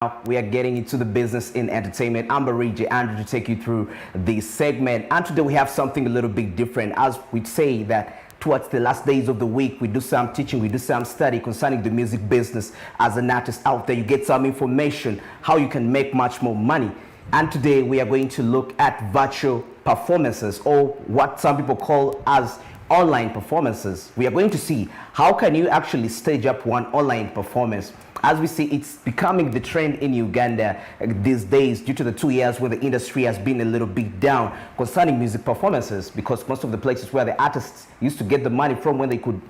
Now we are getting into the business in entertainment. I'm Bariji Andrew to take you through this segment, and today we have something a little bit different. As we say that towards the last days of the week, we do some teaching, we do some study concerning the music business. As an artist out there, you get some information how you can make much more money. And today we are going to look at virtual performances, or what some people call as online performances. We are going to see how can you actually stage up one online performance. As we see, it's becoming the trend in Uganda these days due to the 2 years where the industry has been a little bit down concerning music performances, because most of the places where the artists used to get the money from when they could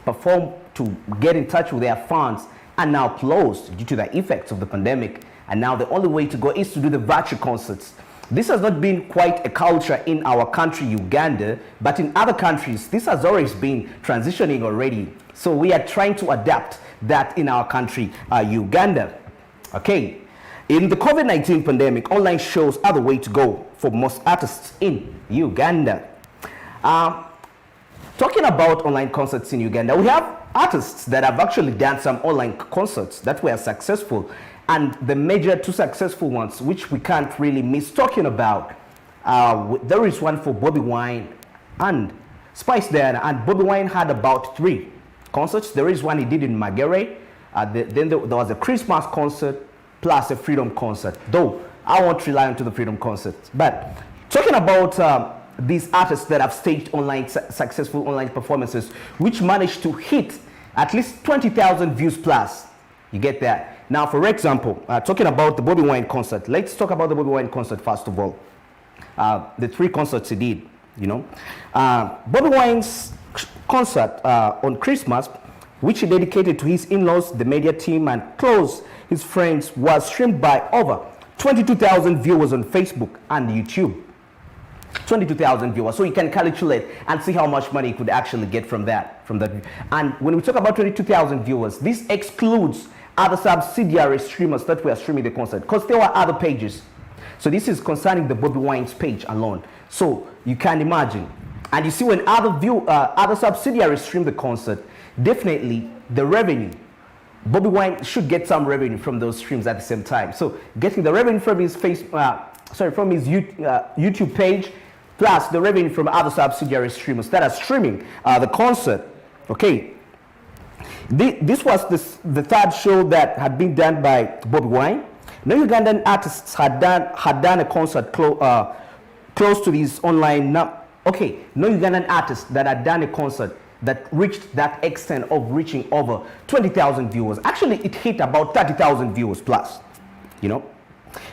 perform to get in touch with their fans are now closed due to the effects of the pandemic. And now the only way to go is to do the virtual concerts. This has not been quite a culture in our country, Uganda, but in other countries, this has always been transitioning already. So we are trying to adapt that in our country, Uganda. Okay, in the COVID-19 pandemic, online shows are the way to go for most artists in Uganda. Talking about online concerts in Uganda, we have artists that have actually done some online concerts that were successful. And the major two successful ones, which we can't really miss talking about, there is one for Bobby Wine and Spice Diana. And Bobby Wine had about 3 concerts. There is one he did in Magere. Then there was a Christmas concert plus a Freedom concert. Though I won't rely on to the Freedom concert. But talking about these artists that have staged online successful online performances, which managed to hit at least 20,000 views plus. You get that? Now, for example, talking about the Bobby Wine concert, let's talk about the Bobby Wine concert first of all. The 3 concerts he did, you know. Bobby Wine's concert on Christmas, which he dedicated to his in-laws, the media team, and close his friends, was streamed by over 22,000 viewers on Facebook and YouTube. 22,000 viewers. So you can calculate and see how much money you could actually get from that. And when we talk about 22,000 viewers, this excludes other subsidiary streamers that were streaming the concert, because there were other pages. So this is concerning the Bobby Wine's page alone. So you can imagine. And you see, when other subsidiaries stream the concert, definitely the revenue, Bobby Wine should get some revenue from those streams at the same time. So getting the revenue from his from his YouTube page, plus the revenue from other subsidiary streamers that are streaming the concert. Okay. This was the 3rd show that had been done by Bobby Wine. No Ugandan artists had done a concert close to these online. No Ugandan artists that had done a concert that reached that extent of reaching over 20,000 viewers. Actually, it hit about 30,000 viewers plus, you know,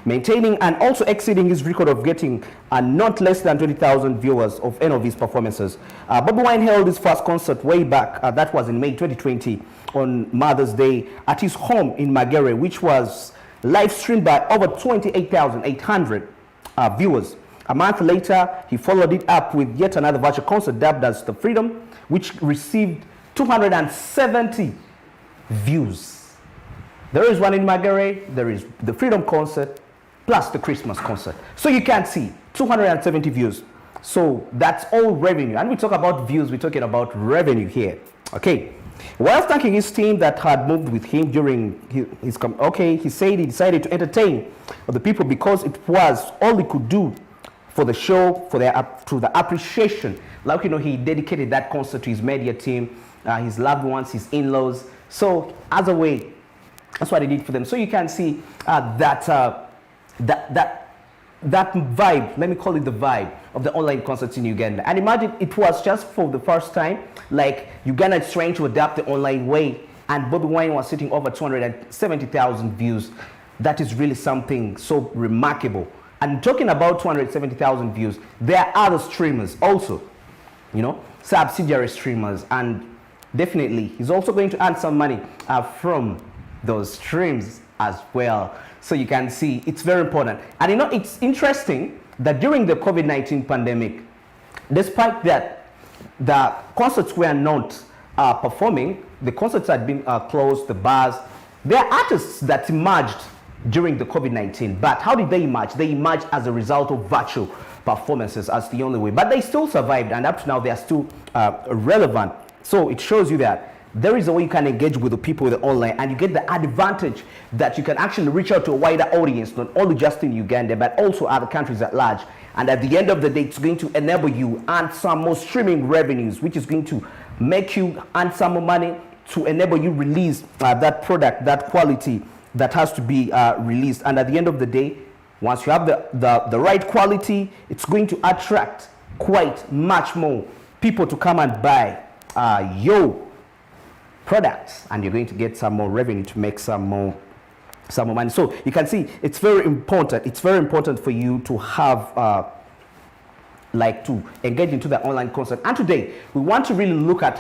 maintaining and also exceeding his record of getting not less than 20,000 viewers of any of his performances. Bobby Wine held his first concert way back, that was in May 2020 on Mother's Day at his home in Magere, which was live streamed by over 28,800 viewers. A month later, he followed it up with yet another virtual concert dubbed as the Freedom, which received 270 views. There is one in Magere, there is the Freedom concert, plus the Christmas concert. So you can see 270 views. So that's all revenue. And we talk about views, we're talking about revenue here. Okay. While thanking his team that had moved with him during he said he decided to entertain the people because it was all he could do for the show, for the appreciation. Like, you know, he dedicated that concert to his media team, his loved ones, his in-laws. So as a way, that's what he did for them. So you can see that vibe, let me call it the vibe of the online concerts in Uganda. And imagine it was just for the first time, like Uganda is trying to adapt the online way, and Bobby Wine was sitting over 270,000 views. That is really something so remarkable. And talking about 270,000 views, there are other streamers also, you know, subsidiary streamers, and definitely he's also going to earn some money from those streams as well. So you can see it's very important. And you know, it's interesting that during the COVID-19 pandemic, despite that the concerts were not performing, the concerts had been closed, the bars, there are artists that emerged during the COVID-19. But how did they emerge? They emerged as a result of virtual performances as the only way. But they still survived, and up to now they are still relevant. So it shows you that there is a way you can engage with the people online, and you get the advantage that you can actually reach out to a wider audience, not only just in Uganda, but also other countries at large. And at the end of the day, it's going to enable you earn some more streaming revenues, which is going to make you earn some more money to enable you release that product, that quality that has to be released. And at the end of the day, once you have the right quality, it's going to attract quite much more people to come and buy your products, and you're going to get some more revenue to make some more money. So you can see it's very important. It's very important for you to have to engage into the online concert. And today we want to really look at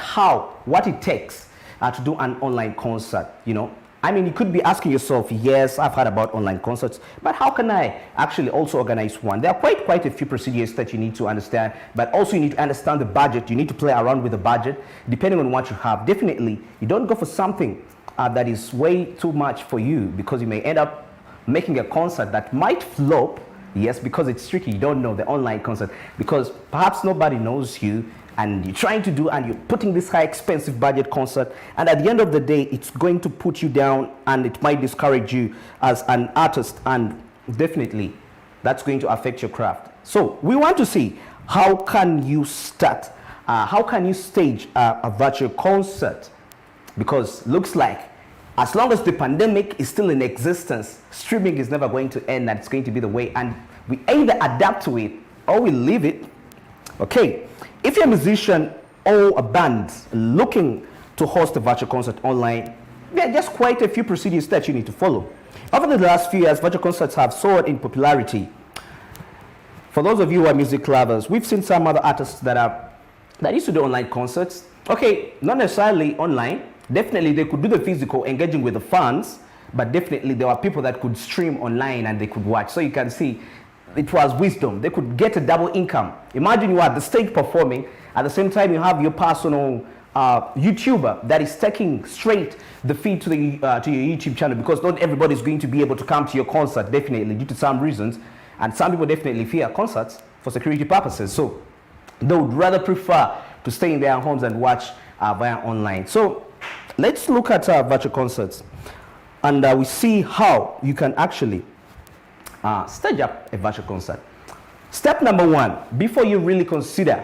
what it takes to do an online concert. I mean, you could be asking yourself, yes, I've heard about online concerts, but how can I actually also organize one? There are quite a few procedures that you need to understand, but also you need to understand the budget. You need to play around with the budget, depending on what you have. Definitely, you don't go for something that is way too much for you, because you may end up making a concert that might flop. Yes, because it's tricky. You don't know the online concert, because perhaps nobody knows you, and you're trying to do, and you're putting this high expensive budget concert, and at the end of the day, it's going to put you down, and it might discourage you as an artist, and definitely that's going to affect your craft. So we want to see, how can you start, how can you stage a virtual concert? Because looks like as long as the pandemic is still in existence, streaming is never going to end, and it's going to be the way, and we either adapt to it or we leave it. Okay, if you're a musician or a band looking to host a virtual concert online, there are just quite a few procedures that you need to follow. Over the last few years, virtual concerts have soared in popularity. For those of you who are music lovers, we've seen some other artists that used to do online concerts. Okay, not necessarily online. Definitely they could do the physical, engaging with the fans, but definitely there were people that could stream online and they could watch. So you can see it was wisdom. They could get a double income. Imagine you are at the stage performing, at the same time you have your personal YouTuber that is taking straight the feed to your YouTube channel, because not everybody is going to be able to come to your concert, definitely, due to some reasons. And some people definitely fear concerts for security purposes. So they would rather prefer to stay in their homes and watch via online. So let's look at virtual concerts, and we see how you can actually stage up a virtual concert. Step number one, before you really consider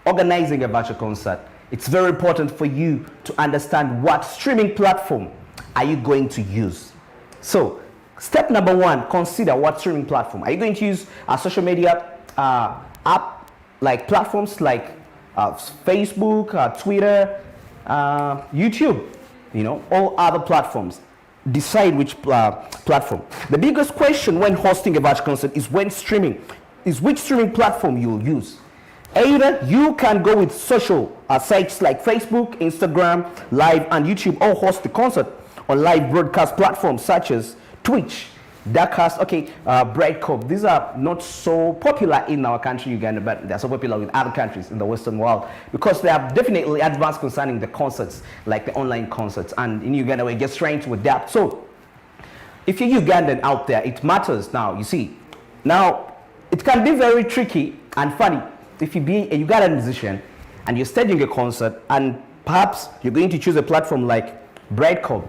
organizing a virtual concert, it's very important for you to understand what streaming platform are you going to use. So step number one, consider what streaming platform. Are you going to use a social media app, like platforms like Facebook, Twitter, YouTube, all other platforms? Decide which platform. The biggest question when hosting a virtual concert is which streaming platform you'll use. Either you can go with social sites like Facebook, Instagram, Live, and YouTube, or host the concert on live broadcast platforms such as Twitch, Darkcast, Brightcove. These are not so popular in our country, Uganda, but they're so popular with other countries in the Western world, because they are definitely advanced concerning the concerts, like the online concerts. And in Uganda, we're just trying to adapt. So if you're Ugandan out there, it matters now. You see, now it can be very tricky and funny if you be a Ugandan musician and you're staging a concert, and perhaps you're going to choose a platform like Brightcove.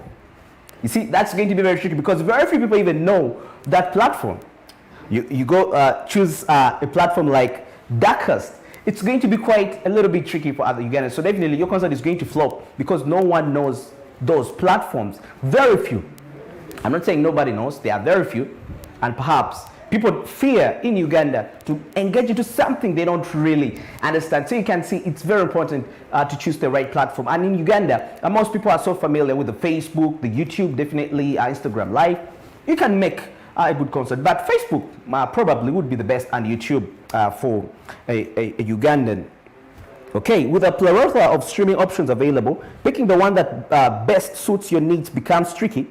You see, that's going to be very tricky, because very few people even know that platform. You go choose a platform like Darkcast. It's going to be quite a little bit tricky for other Ugandans. So definitely your concert is going to flop, because no one knows those platforms. Very few. I'm not saying nobody knows. There are very few. And perhaps people fear in Uganda to engage into something they don't really understand. So you can see it's very important to choose the right platform. And in Uganda, most people are so familiar with the Facebook, the YouTube, definitely Instagram Live. You can make a good concert, but Facebook probably would be the best, and YouTube for a Ugandan. Okay, with a plethora of streaming options available, picking the one that best suits your needs becomes tricky.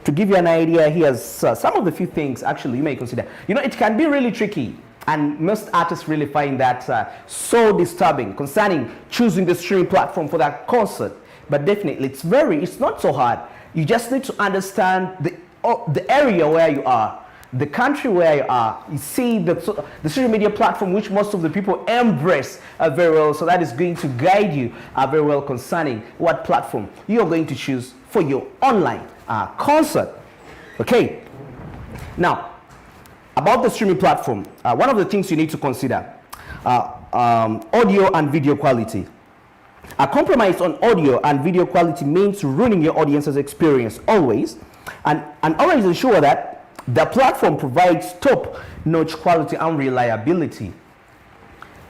To give you an idea, here's some of the few things actually you may consider. It can be really tricky, and most artists really find that so disturbing concerning choosing the streaming platform for that concert. But definitely, it's not so hard. You just need to understand the area where you are. the country where you are, you see the social media platform which most of the people embrace very well. So that is going to guide you very well concerning what platform you are going to choose for your online concert. Okay. Now, about the streaming platform, one of the things you need to consider, audio and video quality. A compromise on audio and video quality means ruining your audience's experience always, and always ensure that the platform provides top-notch quality and reliability.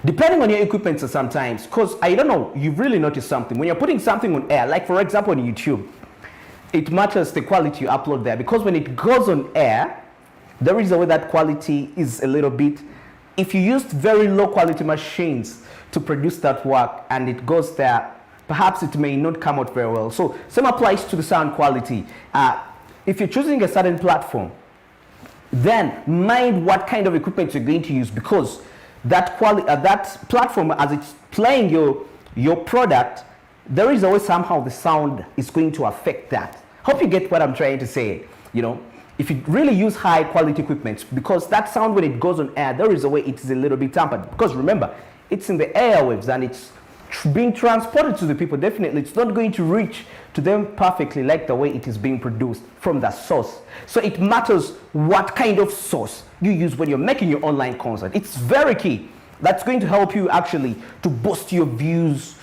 Depending on your equipment sometimes, because I don't know, you've really noticed something. When you're putting something on air, like for example on YouTube, it matters the quality you upload there, because when it goes on air, there is a way that quality is a little bit, if you used very low quality machines to produce that work and it goes there, perhaps it may not come out very well. So same applies to the sound quality. If you're choosing a certain platform, then mind what kind of equipment you're going to use, because that platform, as it's playing your product, there is always somehow the sound is going to affect that. Hope you get what I'm trying to say. You know, if you really use high quality equipment, because that sound when it goes on air, there is a way it is a little bit tampered, because remember, it's in the airwaves and it's being transported to the people. Definitely it's not going to reach to them perfectly like the way it is being produced from the source. So it matters what kind of source you use when you're making your online concert. It's very key. That's going to help you actually to boost your views,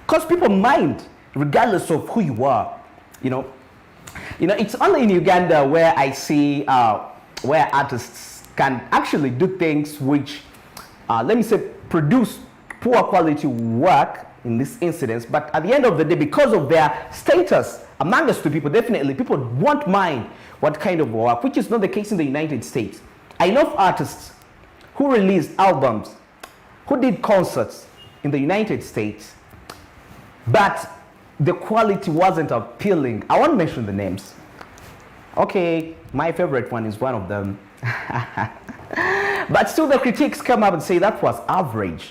because people mind regardless of who you are. You know, it's only in Uganda where I see where artists can actually do things which let me say produce poor quality work in this incidence, but at the end of the day, because of their status amongst the people, definitely people won't mind what kind of work, which is not the case in the United States. I know of artists who released albums, who did concerts in the United States, but the quality wasn't appealing. I won't mention the names. Okay, my favorite one is one of them. But still the critics come up and say that was average.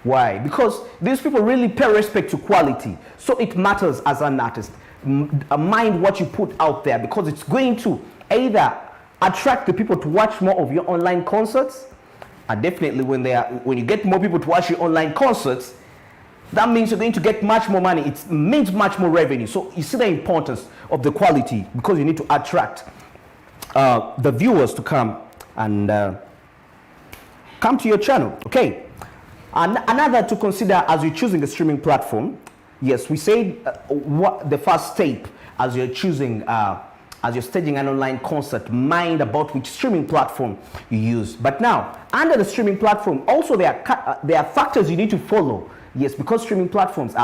Why? Because these people really pay respect to quality. So it matters as an artist. Mind what you put out there, because it's going to either attract the people to watch more of your online concerts, and definitely when you get more people to watch your online concerts, that means you're going to get much more money. It means much more revenue. So you see the importance of the quality, because you need to attract the viewers to come and come to your channel. Okay. And another to consider as you're choosing a streaming platform, yes, we said what the first step as you're choosing, as you're staging an online concert, mind about which streaming platform you use. But now, under the streaming platform, also there are factors you need to follow. Yes, because streaming platforms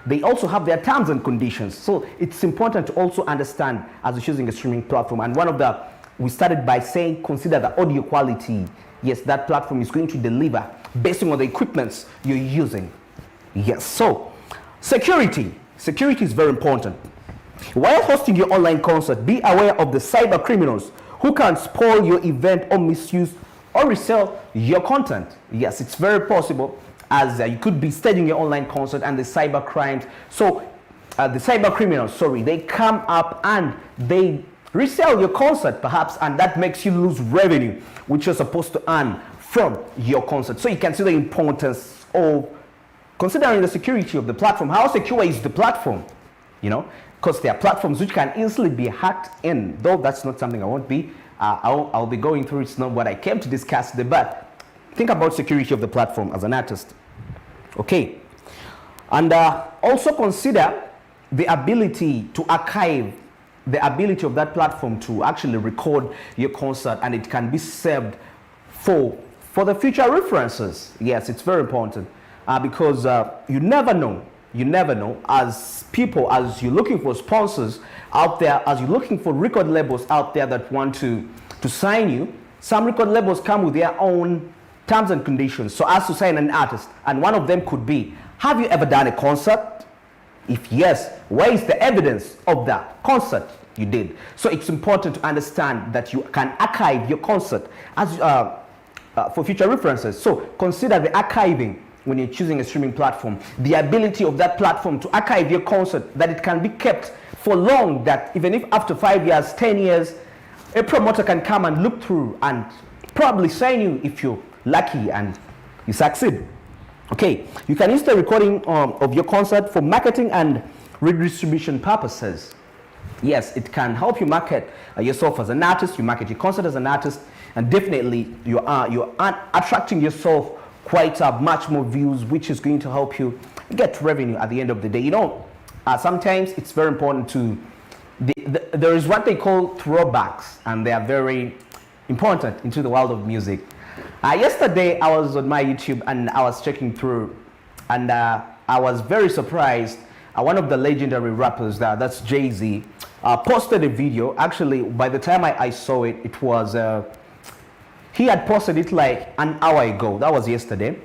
they also have their terms and conditions. So it's important to also understand as you're choosing a streaming platform. And we started by saying, consider the audio quality. Yes, that platform is going to deliver based on the equipments you're using. Yes, so security is very important. While hosting your online concert, be aware of the cyber criminals who can spoil your event or misuse or resell your content. Yes, it's very possible, as you could be staging your online concert and the cyber crimes. So the cyber criminals, they come up and they resell your concert perhaps, and that makes you lose revenue which you're supposed to earn from your concert. So you can see the importance of considering the security of the platform. How secure is the platform? Because there are platforms which can easily be hacked in, though that's not something I won't be I'll be going through. It's not what I came to discuss today, but think about security of the platform as an artist. Okay. And also consider the ability to archive, the ability of that platform to actually record your concert, and it can be saved for the future references. Yes, it's very important because you never know, as people, as you're looking for sponsors out there, as you're looking for record labels out there that want to sign you. Some record labels come with their own terms and conditions, so as to sign an artist, and one of them could be, have you ever done a concert? If yes, where is the evidence of that concert you did? So it's important to understand that you can archive your concert as for future references. So consider the archiving when you're choosing a streaming platform, the ability of that platform to archive your concert, that it can be kept for long, that even if after 5 years, 10 years, a promoter can come and look through and probably sign you if you're lucky and you succeed. Okay, you can use the recording of your concert for marketing and redistribution purposes. Yes, it can help you market yourself as an artist, you market your concert as an artist, and definitely you are attracting yourself quite much more views, which is going to help you get revenue at the end of the day. You know, sometimes it's very important to, there is what they call throwbacks, and they are very important into the world of music. Yesterday, I was on my YouTube and I was checking through, and I was very surprised. One of the legendary rappers, that's Jay-Z, posted a video. Actually, by the time I saw it, it was, he had posted it like an hour ago. That was yesterday.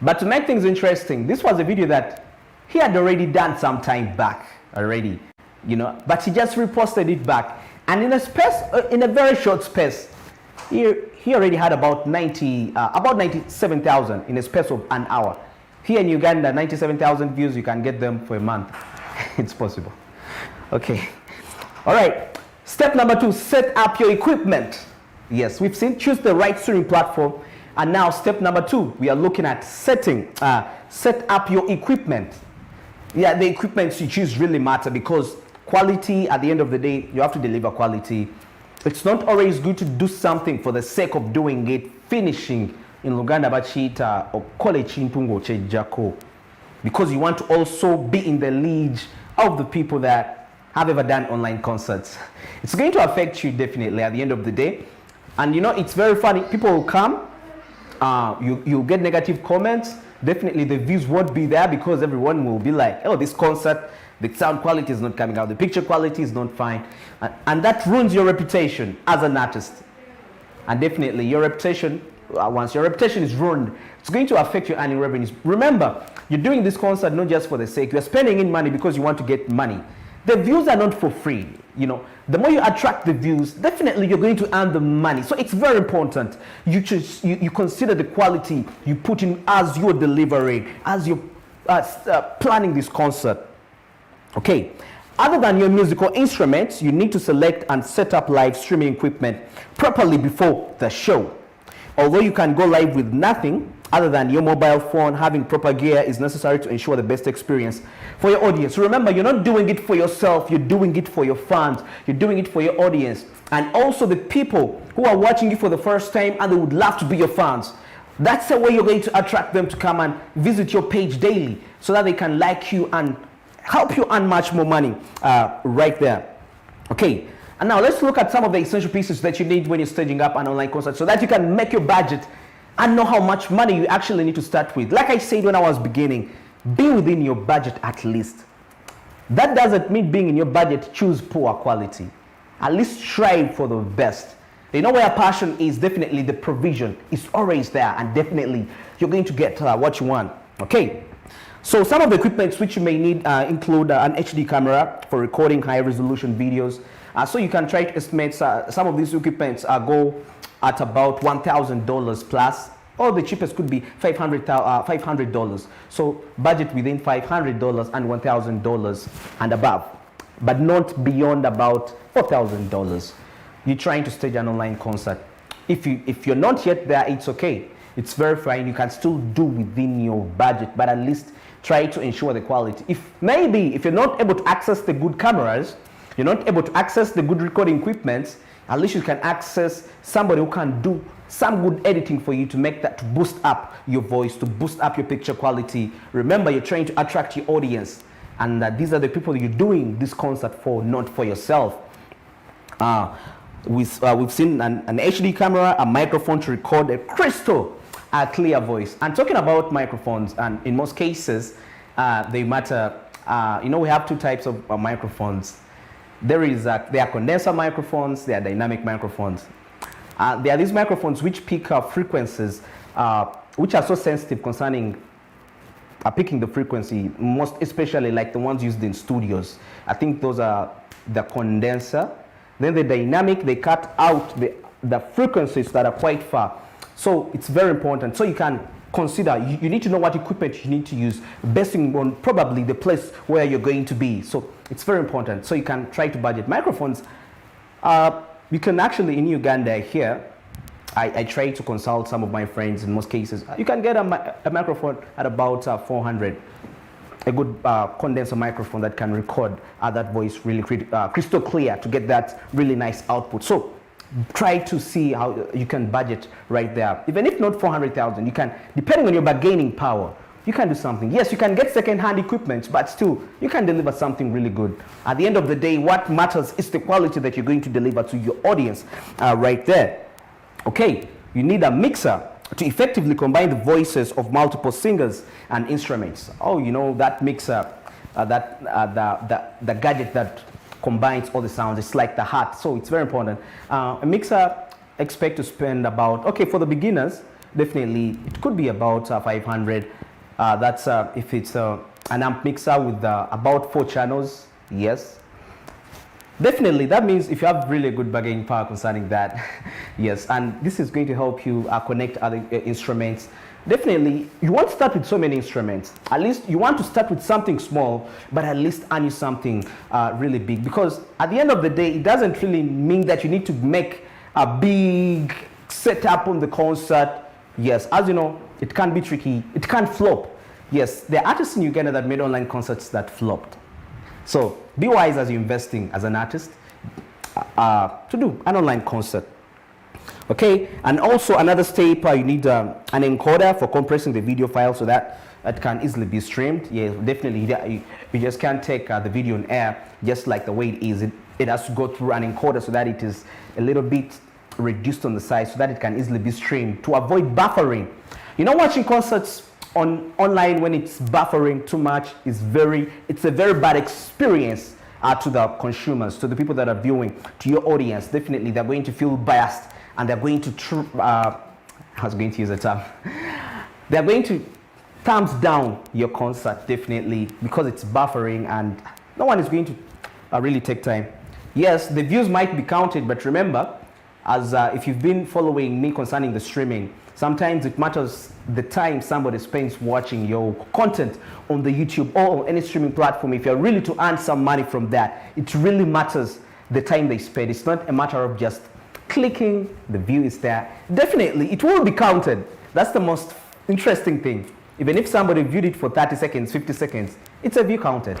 But to make things interesting, this was a video that he had already done some time back already, you know, but he just reposted it back. And in a space, in a very short space, he already had about 97,000 in a space of an hour. Here in Uganda, 97,000 views, you can get them for a month. It's possible. Okay. All right. Step number 2, set up your equipment. Yes, we've seen choose the right streaming platform. And now step number 2, we are looking at set up your equipment. Yeah, the equipment you choose really matter, because quality, at the end of the day, you have to deliver quality. It's not always good to do something for the sake of doing it, finishing in Uganda bachita or college intungo chejako, because you want to also be in the league of the people that have ever done online concerts. It's going to affect you definitely at the end of the day. And you know, it's very funny. People will come, you'll get negative comments. Definitely the views won't be there, because everyone will be like, oh, this concert, the sound quality is not coming out, the picture quality is not fine. And that ruins your reputation as an artist. And definitely your reputation, once your reputation is ruined, it's going to affect your earning revenues. Remember, you're doing this concert not just for the sake, you're spending in money because you want to get money. The views are not for free. You know, the more you attract the views, definitely you're going to earn the money. So it's very important you consider the quality you put in as you're delivering, as you're planning this concert. Okay, other than your musical instruments, you need to select and set up live streaming equipment properly before the show. Although you can go live with nothing other than your mobile phone, having proper gear is necessary to ensure the best experience for your audience. Remember, you're not doing it for yourself, you're doing it for your fans, you're doing it for your audience, and also the people who are watching you for the first time and they would love to be your fans. That's the way you're going to attract them to come and visit your page daily, so that they can like you and help you earn much more money right there. Okay, and now let's look at some of the essential pieces that you need when you're staging up an online concert, so that you can make your budget and know how much money you actually need to start with. Like I said when I was beginning, be within your budget at least. That doesn't mean being in your budget, choose poor quality. At least strive for the best. You know, where passion is, definitely the provision is always there, and definitely you're going to get what you want. Okay. So some of the equipment which you may need include an HD camera for recording high resolution videos. So you can try to estimate some of these equipments go at about $1,000 plus, or the cheapest could be $500. So budget within $500 and $1,000 and above, but not beyond about $4,000. You're trying to stage an online concert. If you're not yet there, it's okay. It's very fine. You can still do within your budget, but at least try to ensure the quality. If you're not able to access the good cameras, you're not able to access the good recording equipment, at least you can access somebody who can do some good editing for you to make that, to boost up your voice, to boost up your picture quality. Remember, you're trying to attract your audience, and these are the people that you're doing this concert for, not for yourself. We've seen an HD camera, a microphone to record a crystal clear voice. And talking about microphones, and in most cases, they matter. You know, we have two types of microphones. There are condenser microphones, there are dynamic microphones. There are these microphones which pick up frequencies which are so sensitive concerning picking the frequency, most especially like the ones used in studios. I think those are the condenser. Then the dynamic, they cut out the frequencies that are quite far. So it's very important. So you can consider, you need to know what equipment you need to use based on probably the place where you're going to be. So it's very important. So you can try to budget. Microphones, you can actually, in Uganda here, I try to consult some of my friends in most cases. You can get a microphone at about 400. A good condenser microphone that can record that voice really crystal clear to get that really nice output. So try to see how you can budget right there. Even if not 400,000, you can, depending on your bargaining power, you can do something. Yes, you can get second-hand equipment, but still, you can deliver something really good. At the end of the day, what matters is the quality that you're going to deliver to your audience right there. Okay, you need a mixer to effectively combine the voices of multiple singers and instruments. Oh, you know, that mixer, the gadget that combines all the sounds, it's like the heart, so it's very important. A mixer, expect to spend about, okay, for the beginners, definitely, it could be about 500. That's if it's an amp mixer with about 4 channels, yes. Definitely, that means if you have really good bargaining power concerning that, yes, and this is going to help you connect other instruments. Definitely, you won't start with so many instruments. At least you want to start with something small, but at least earn you something really big. Because at the end of the day, it doesn't really mean that you need to make a big setup on the concert. Yes, as you know, it can be tricky. It can flop. Yes, there are artists in Uganda that made online concerts that flopped. So be wise as you're investing as an artist to do an online concert. Okay, and also another step, you need an encoder for compressing the video file so that it can easily be streamed. Yeah, definitely, you just can't take the video on air just like the way it is. It has to go through an encoder so that it is a little bit reduced on the size so that it can easily be streamed to avoid buffering. You know, watching concerts online when it's buffering too much is it's a very bad experience to the consumers, to the people that are viewing, to your audience. Definitely, they're going to feel biased and they're going to, I was going to use a term, they're going to thumbs down your concert, definitely, because it's buffering and no one is going to really take time. Yes, the views might be counted, but remember, as if you've been following me concerning the streaming, sometimes it matters the time somebody spends watching your content on the YouTube or any streaming platform. If you're really to earn some money from that, it really matters the time they spend. It's not a matter of just clicking, the view is there. Definitely, it will be counted. That's the most interesting thing. Even if somebody viewed it for 30 seconds, 50 seconds, it's a view counted.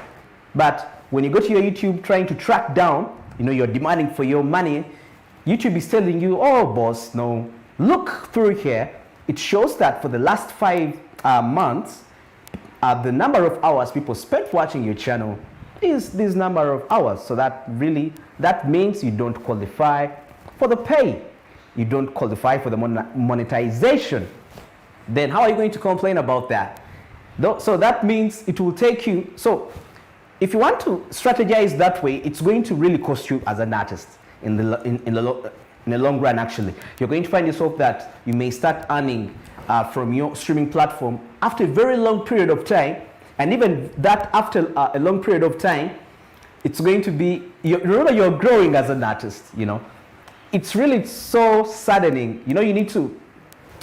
But when you go to your YouTube trying to track down, you know, you're demanding for your money, YouTube is telling you, oh boss, no, look through here. It shows that for the last 5 months, the number of hours people spent watching your channel is this number of hours. So that means you don't qualify for the pay. You don't qualify for the monetization. Then how are you going to complain about that? So that means it will take you, so if you want to strategize that way, it's going to really cost you as an artist in the long run. Actually, you're going to find yourself that you may start earning from your streaming platform after a very long period of time, and even that after a long period of time, it's going to be, remember, you're growing as an artist. You know, it's really so saddening. You know, you need to,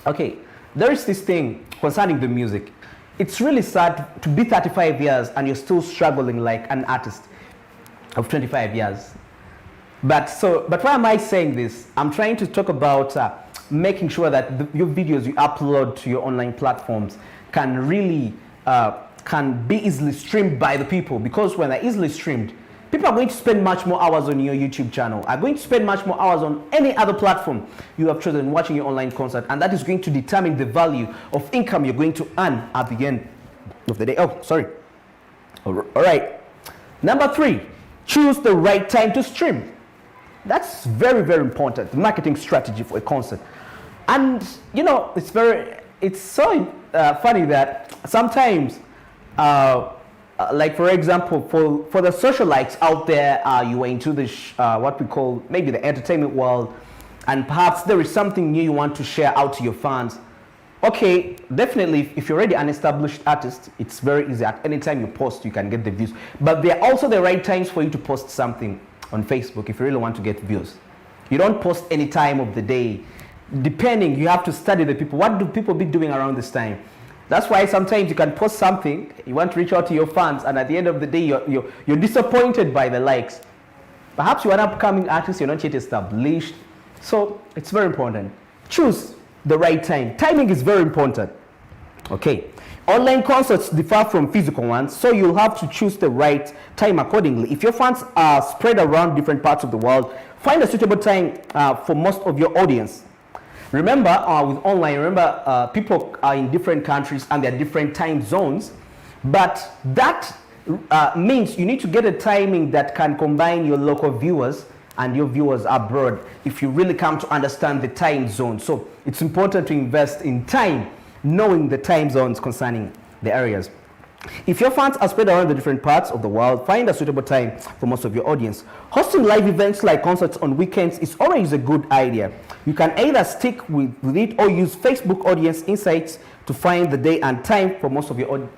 okay, there is this thing concerning the music. It's really sad to be 35 years and you're still struggling like an artist of 25 years. But why am I saying this? I'm trying to talk about making sure that your videos you upload to your online platforms can really can be easily streamed by the people, because when they're easily streamed, people are going to spend much more hours on your YouTube channel, are going to spend much more hours on any other platform you have chosen watching your online concert, and that is going to determine the value of income you're going to earn at the end of the day. Oh, sorry. All right. Number 3, choose the right time to stream. That's very, very important. The marketing strategy for a concert. And, you know, it's so funny that sometimes, like for example, for the socialites out there, you are into the what we call maybe the entertainment world, and perhaps there is something new you want to share out to your fans. Okay, definitely, if you're already an established artist, it's very easy. At any time you post, you can get the views. But there are also the right times for you to post something on Facebook if you really want to get views. You don't post any time of the day. Depending, you have to study the people. What do people be doing around this time? That's why sometimes you can post something, you want to reach out to your fans, and at the end of the day, you're disappointed by the likes. Perhaps you're an upcoming artist, you're not yet established. So it's very important. Choose the right time. Timing is very important. Okay. Online concerts differ from physical ones, so you'll have to choose the right time accordingly. If your fans are spread around different parts of the world, find a suitable time for most of your audience. Remember, with online, people are in different countries and there are different time zones, but that means you need to get a timing that can combine your local viewers and your viewers abroad if you really come to understand the time zone. So it's important to invest in time, knowing the time zones concerning the areas. If your fans are spread around the different parts of the world, find a suitable time for most of your audience. Hosting live events like concerts on weekends is always a good idea. You can either stick with it or use Facebook audience insights to find the day and time for most of your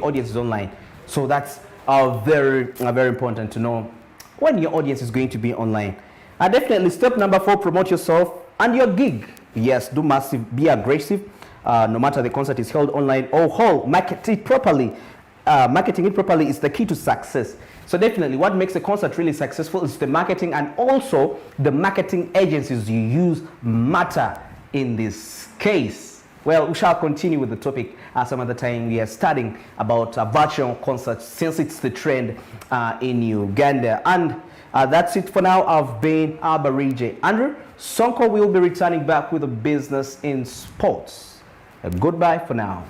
audience is online. So that's very important to know when your audience is going to be online. Definitely step number 4, promote yourself and your gig. Yes, do massive, be aggressive. No matter the concert is held online or hall, marketing it properly is the key to success. So definitely what makes a concert really successful is the marketing, and also the marketing agencies you use matter in this case. Well, we shall continue with the topic some other time. We are studying about virtual concerts since it's the trend in Uganda. And that's it for now. I've been Abarije Andrew Sonko. Will be returning back with a business in sports. Goodbye for now.